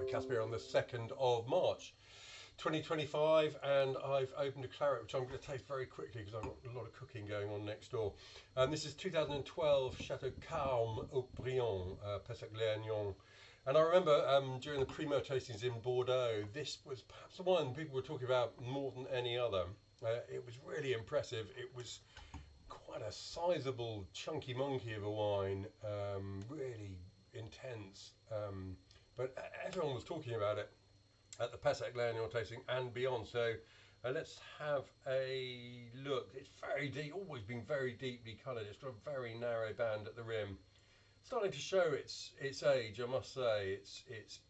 by Caspar on the 2nd of March 2025, and I've opened a claret which I'm going to taste very quickly because I've got a lot of cooking going on next door. This is 2012 Château Carmes Haut Brion, Pessac-Léognan. And I remember during the premier tastings in Bordeaux, this was perhaps the one people were talking about more than any other. It was really impressive. It was quite a sizable, chunky monkey of a wine, really intense. But everyone was talking about it at the Pessac-Léognan tasting and beyond. So let's have a look. It's very deep, always been very deeply coloured. It's got a very narrow band at the rim. Starting to show its age, I must say. It's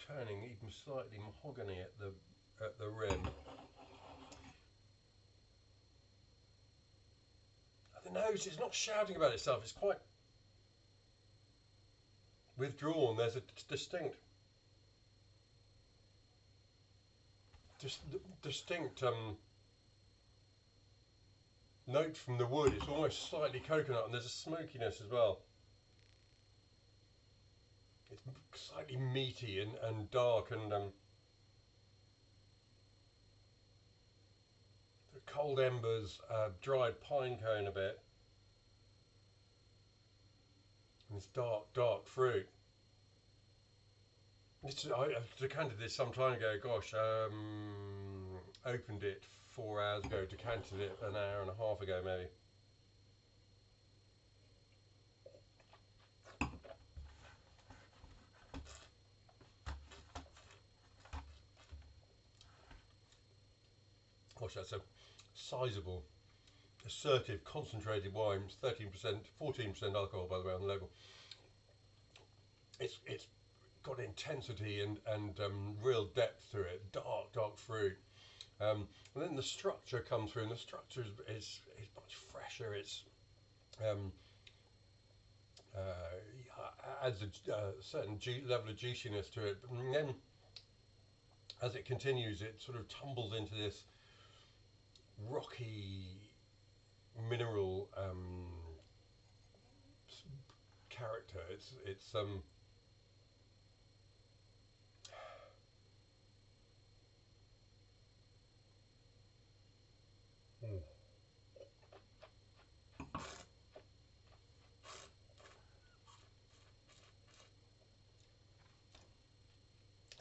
turning even slightly mahogany at the rim. At the nose, it's not shouting about itself. It's quite withdrawn. There's a distinct note from the wood. It's almost slightly coconut, and there's a smokiness as well. It's slightly meaty and dark, and the cold embers, dried pine cone a bit, and this dark fruit. I decanted this some time ago. Gosh, opened it 4 hours ago, decanted it an hour and a half ago maybe. Gosh, that's a sizable, assertive, concentrated wine. 13%, 14% alcohol, by the way, on the label. It's got intensity and real depth to it. Dark fruit. And then the structure comes through, and the structure is much fresher. It's adds a certain level of juiciness to it. And then, as it continues, it sort of tumbles into this rocky mineral character. It's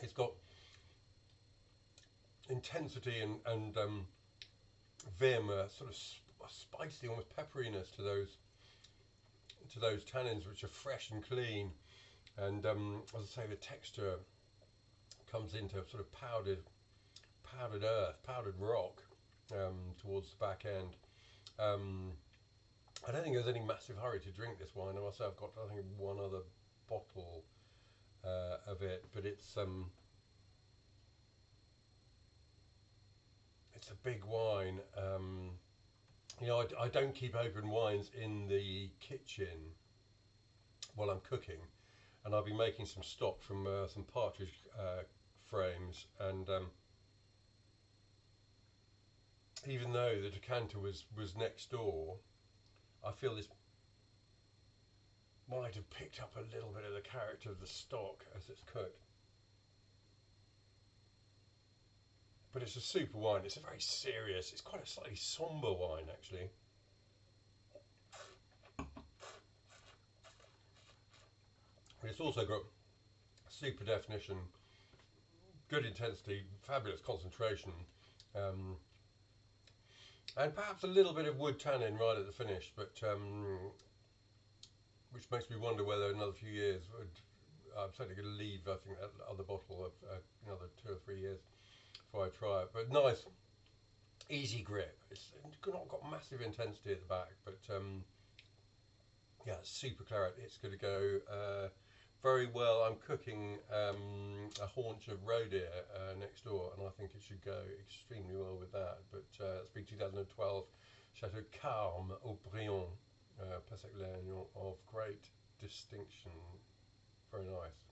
it's got intensity and vim, sort of spicy, almost pepperiness to those tannins, which are fresh and clean. And as I say, the texture comes into sort of powdered earth, powdered rock towards the back end. I don't think there's any massive hurry to drink this wine. I must say I've got, I think, one other bottle of it, but it's a big wine. You know, I don't keep open wines in the kitchen while I'm cooking, and I'll be making some stock from some partridge frames, and even though the decanter was next door, I feel this might have picked up a little bit of the character of the stock as it's cooked. But it's a super wine. It's a very serious, it's quite a slightly somber wine actually. It's also got super definition, good intensity, fabulous concentration, and perhaps a little bit of wood tannin right at the finish, but which makes me wonder whether another few years I'm certainly going to leave, I think, that other bottle of another 2 or 3 years before I try it. But nice, easy grip. It's not got massive intensity at the back, but yeah, super claret. It's going to go very well. I'm cooking a haunch of roe deer next door, and I think it should go extremely well with that. But it's been 2012 Château Carmes Haut Brion, Pessac-Léognan, of great distinction. Very nice.